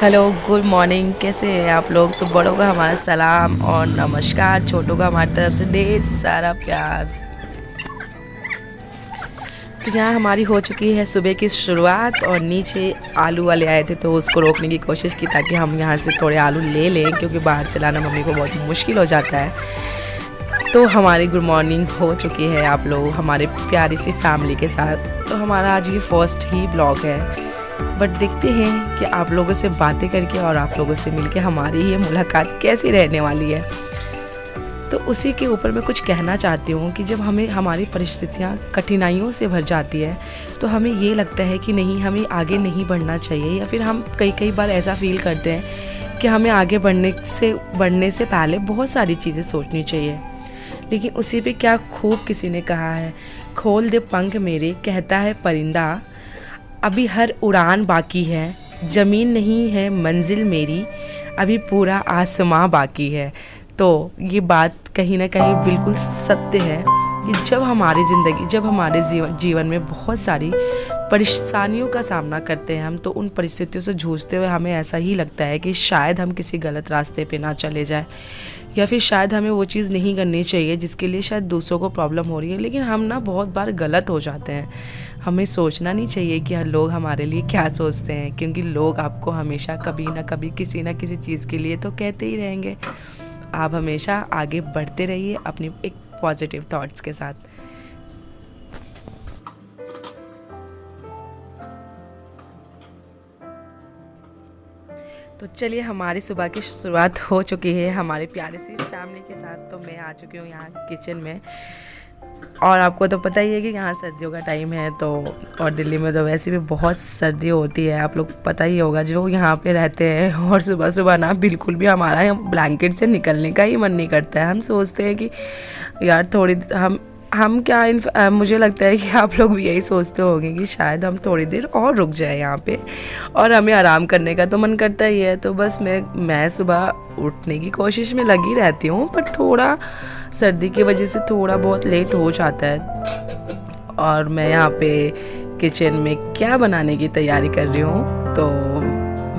Hello, good morning. कैसे हैं आप लोग? तो बड़ों का हमारा सलाम और नमस्कार, छोटों का हमारी तरफ से ढेर सारा प्यार। तो यहाँ हमारी हो चुकी है सुबह की शुरुआत और नीचे आलू वाले आए थे तो उसको रोकने की कोशिश की ताकि हम यहाँ से थोड़े आलू ले लें, क्योंकि बाहर से लाना मम्मी को बहुत मुश्किल हो जाता है। तो हमारी गुड मॉर्निंग हो चुकी है आप लोग हमारे प्यारी सी फैमिली के साथ। तो हमारा आज ये फर्स्ट ही ब्लॉग है, बट देखते हैं कि आप लोगों से बातें करके और आप लोगों से मिलके हमारी ये मुलाकात कैसी रहने वाली है। तो उसी के ऊपर मैं कुछ कहना चाहती हूँ कि जब हमें हमारी परिस्थितियाँ कठिनाइयों से भर जाती है तो हमें ये लगता है कि नहीं, हमें आगे नहीं बढ़ना चाहिए, या फिर हम कई बार ऐसा फील करते हैं कि हमें आगे बढ़ने से पहले बहुत सारी चीज़ें सोचनी चाहिए। लेकिन उसी पे क्या खूब किसी ने कहा है, खोल दे पंख मेरे कहता है परिंदा, अभी हर उड़ान बाकी है, ज़मीन नहीं है मंजिल मेरी, अभी पूरा आसमां बाकी है। तो ये बात कहीं ना कहीं बिल्कुल सत्य है कि जब हमारे जीवन में बहुत सारी परेशानियों का सामना करते हैं हम, तो उन परिस्थितियों से जूझते हुए हमें ऐसा ही लगता है कि शायद हम किसी गलत रास्ते पे ना चले जाएं, या फिर शायद हमें वो चीज़ नहीं करनी चाहिए जिसके लिए शायद दूसरों को प्रॉब्लम हो रही है। लेकिन हम ना बहुत बार गलत हो जाते हैं। हमें सोचना नहीं चाहिए कि लोग हमारे लिए क्या सोचते हैं, क्योंकि लोग आपको हमेशा कभी ना कभी किसी ना किसी चीज़ के लिए तो कहते ही रहेंगे। आप हमेशा आगे बढ़ते रहिए अपनी एक पॉजिटिव थॉट्स के साथ। तो चलिए, हमारी सुबह की शुरुआत हो चुकी है हमारे प्यारे सी फैमिली के साथ। तो मैं आ चुकी हूँ यहाँ किचन में, और आपको तो पता ही है कि यहाँ सर्दियों का टाइम है, तो और दिल्ली में तो वैसे भी बहुत सर्दी होती है, आप लोग पता ही होगा जो यहाँ पे रहते हैं। और सुबह सुबह ना बिल्कुल भी हमारा ब्लैंकेट से निकलने का ही मन नहीं करता है। हम सोचते हैं कि यार थोड़ी हम क्या मुझे लगता है कि आप लोग भी यही सोचते होंगे कि शायद हम थोड़ी देर और रुक जाए यहाँ पे, और हमें आराम करने का तो मन करता ही है। तो बस मैं सुबह उठने की कोशिश में लगी रहती हूँ, पर थोड़ा सर्दी की वजह से थोड़ा बहुत लेट हो जाता है। और मैं यहाँ पे किचन में क्या बनाने की तैयारी कर रही हूँ, तो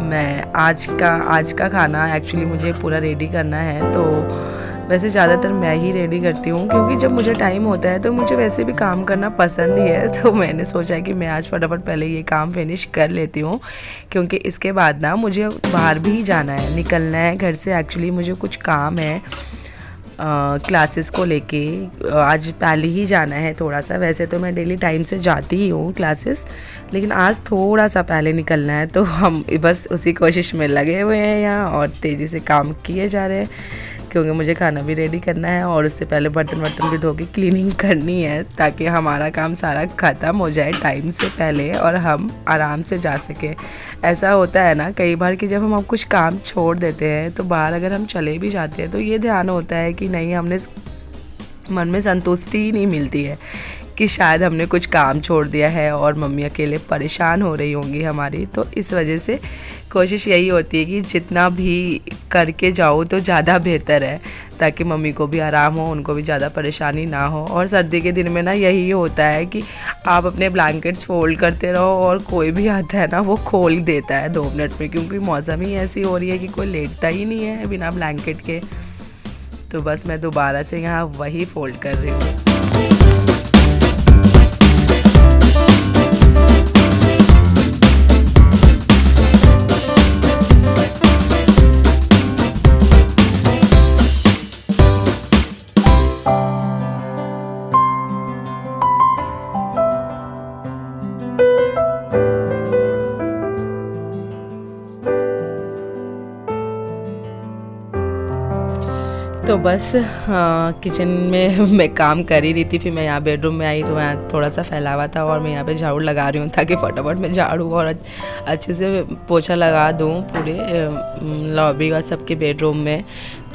मैं आज का खाना एक्चुअली मुझे पूरा रेडी करना है। तो वैसे ज़्यादातर मैं ही रेडी करती हूँ, क्योंकि जब मुझे टाइम होता है तो मुझे वैसे भी काम करना पसंद ही है। तो मैंने सोचा कि मैं आज फटाफट पहले ये काम फिनिश कर लेती हूँ, क्योंकि इसके बाद ना मुझे बाहर भी जाना है, निकलना है घर से। एक्चुअली मुझे कुछ काम है क्लासेस को लेके, आज पहले ही जाना है थोड़ा सा। वैसे तो मैं डेली टाइम से जाती ही हूँ क्लासेस, लेकिन आज थोड़ा सा पहले निकलना है। तो हम बस उसी कोशिश में लगे हुए हैं यहाँ, और तेज़ी से काम किए जा रहे हैं, क्योंकि मुझे खाना भी रेडी करना है और उससे पहले बर्तन भी धो के क्लीनिंग करनी है, ताकि हमारा काम सारा ख़त्म हो जाए टाइम से पहले और हम आराम से जा सके। ऐसा होता है ना कई बार कि जब हम कुछ काम छोड़ देते हैं तो बाहर अगर हम चले भी जाते हैं तो ये ध्यान होता है कि नहीं, हमने मन में संतुष्टि ही नहीं मिलती है कि शायद हमने कुछ काम छोड़ दिया है और मम्मी अकेले परेशान हो रही होंगी हमारी। तो इस वजह से कोशिश यही होती है कि जितना भी करके जाओ तो ज़्यादा बेहतर है, ताकि मम्मी को भी आराम हो, उनको भी ज़्यादा परेशानी ना हो। और सर्दी के दिन में ना यही होता है कि आप अपने ब्लैंकेट्स फोल्ड करते रहो और कोई भी आता है ना वो खोल देता है 2 मिनट में, क्योंकि मौसम ही ऐसी हो रही है कि कोई लेटता ही नहीं है बिना ब्लैंकेट के। तो बस मैं दोबारा से यहाँ वही फोल्ड कर रही हूँ। तो बस किचन में मैं काम कर ही रही थी, फिर मैं यहाँ बेडरूम में आई तो यहाँ थोड़ा सा फैला हुआ था और मैं यहाँ पे झाड़ू लगा रही हूँ, ताकि फटाफट मैं झाड़ू और अच्छे से पोछा लगा दूँ पूरे लॉबी और सबके बेडरूम में,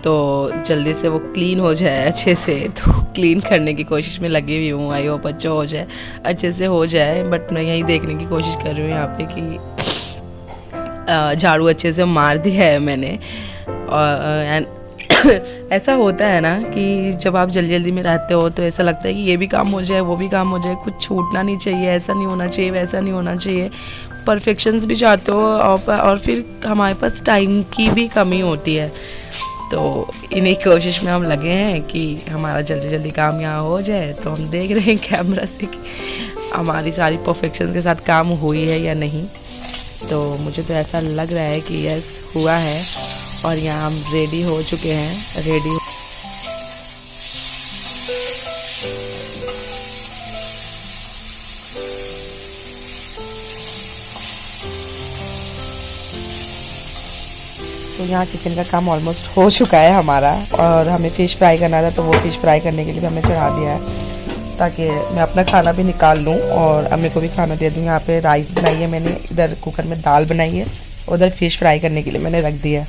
तो जल्दी से वो क्लीन हो जाए अच्छे से। तो क्लीन करने की कोशिश में लगी हुई हूँ, आई होप अच्छा हो जाए, अच्छे से हो जाए। बट मैं यही देखने की कोशिश कर रही हूँ यहाँ पे कि झाड़ू अच्छे से मार दिया है मैंने। और ऐसा होता है ना कि जब आप जल्दी जल्दी में रहते हो तो ऐसा लगता है कि ये भी काम हो जाए वो भी काम हो जाए, कुछ छूटना नहीं चाहिए, ऐसा नहीं होना चाहिए वैसा नहीं होना चाहिए, परफेक्शंस भी चाहते हो और फिर हमारे पास टाइम की भी कमी होती है। तो इन्हीं कोशिश में हम लगे हैं कि हमारा जल्दी जल्दी काम यहाँ हो जाए। तो हम देख रहे हैं कैमरा से कि हमारी सारी परफेक्शन के साथ काम हुई है या नहीं। तो मुझे तो ऐसा लग रहा है कि यस हुआ है और यहाँ हम रेडी हो चुके हैं। रेडी तो यहाँ किचन का काम ऑलमोस्ट हो चुका है हमारा और हमें फ़िश फ्राई करना था, तो वो फ़िश फ्राई करने के लिए भी हमें चढ़ा दिया है ताकि मैं अपना खाना भी निकाल लूँ और अम्मी को भी खाना दे दूँ। यहाँ पे राइस बनाई है मैंने, इधर कुकर में दाल बनाई है, उधर फ़िश फ्राई करने के लिए मैंने रख दिया है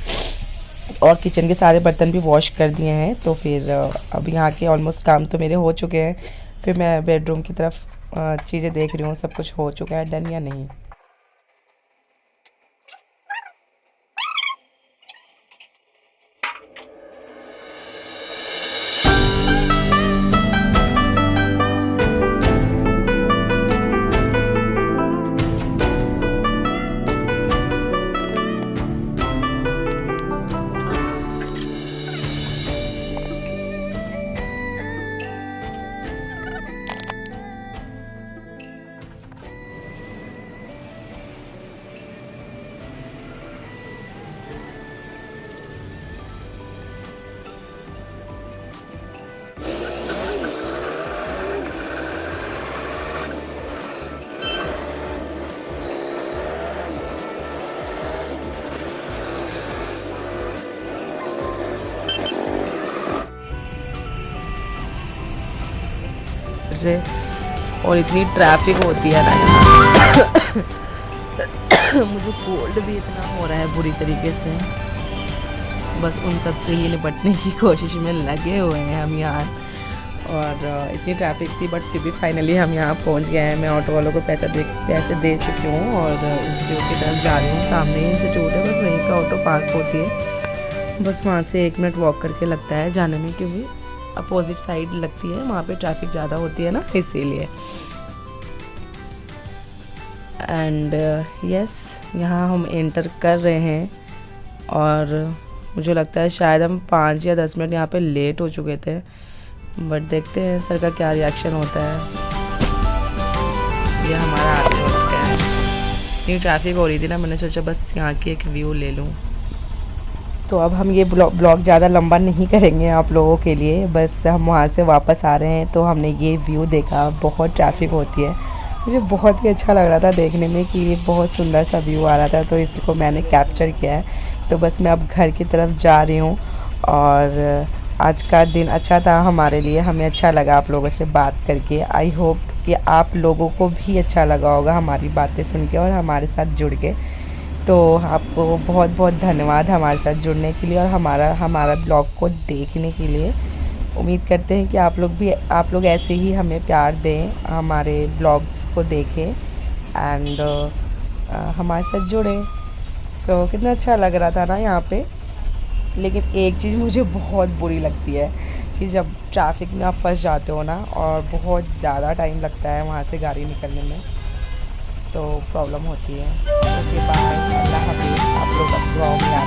और किचन के सारे बर्तन भी वॉश कर दिए हैं। तो फिर अब यहाँ के ऑलमोस्ट काम तो मेरे हो चुके हैं। फिर मैं बेडरूम की तरफ चीज़ें देख रही हूँ सब कुछ हो चुका है डन या नहीं। से और इतनी ट्रैफिक होती है ना यहाँ मुझे कोल्ड भी इतना हो रहा है बुरी तरीके से। बस उन सब से ही निपटने की कोशिश में लगे हुए हैं हम यहाँ। और इतनी ट्रैफिक थी बट फिर भी फाइनली हम यहाँ पहुँच गए हैं। मैं ऑटो वालों को पैसे दे चुकी हूँ और इंस्टीट्यूट की तरफ जा रही हूँ। सामने ही इंस्टीट्यूट है, बस वहीं का ऑटो पार्क होती है। बस वहाँ से 1 मिनट वॉक करके लगता है जाने में, क्योंकि अपोजिट साइड लगती है, वहाँ पे ट्रैफिक ज़्यादा होती है ना, इसीलिए। एंड यस यहाँ हम एंटर कर रहे हैं और मुझे लगता है शायद हम 5 या 10 मिनट यहाँ पे लेट हो चुके थे, बट देखते हैं सर का क्या रिएक्शन होता है। ये हमारा आगे हो रखा है, इतनी ट्रैफिक हो रही थी ना, मैंने सोचा बस यहाँ की एक व्यू ले लूँ। तो अब हम ये ब्लॉग ज़्यादा लंबा नहीं करेंगे आप लोगों के लिए। बस हम वहाँ से वापस आ रहे हैं तो हमने ये व्यू देखा। बहुत ट्रैफिक होती है, मुझे बहुत ही अच्छा लग रहा था देखने में कि ये बहुत सुंदर सा व्यू आ रहा था, तो इसको मैंने कैप्चर किया है। तो बस मैं अब घर की तरफ जा रही हूँ और आज का दिन अच्छा था हमारे लिए, हमें अच्छा लगा आप लोगों से बात करके। आई होप कि आप लोगों को भी अच्छा लगा होगा हमारी बातें सुन के और हमारे साथ जुड़ के। तो आपको बहुत बहुत धन्यवाद हमारे साथ जुड़ने के लिए और हमारा ब्लॉग को देखने के लिए। उम्मीद करते हैं कि आप लोग ऐसे ही हमें प्यार दें, हमारे ब्लॉग्स को देखें एंड हमारे साथ जुड़ें। सो कितना अच्छा लग रहा था ना यहाँ पे। लेकिन एक चीज़ मुझे बहुत बुरी लगती है कि जब ट्रैफिक में आप फंस जाते हो ना और बहुत ज़्यादा टाइम लगता है वहाँ से गाड़ी निकलने में, तो प्रॉब्लम होती है। ओके बाय, अल्लाह हाफिज़। आप लोग अब दुआओं में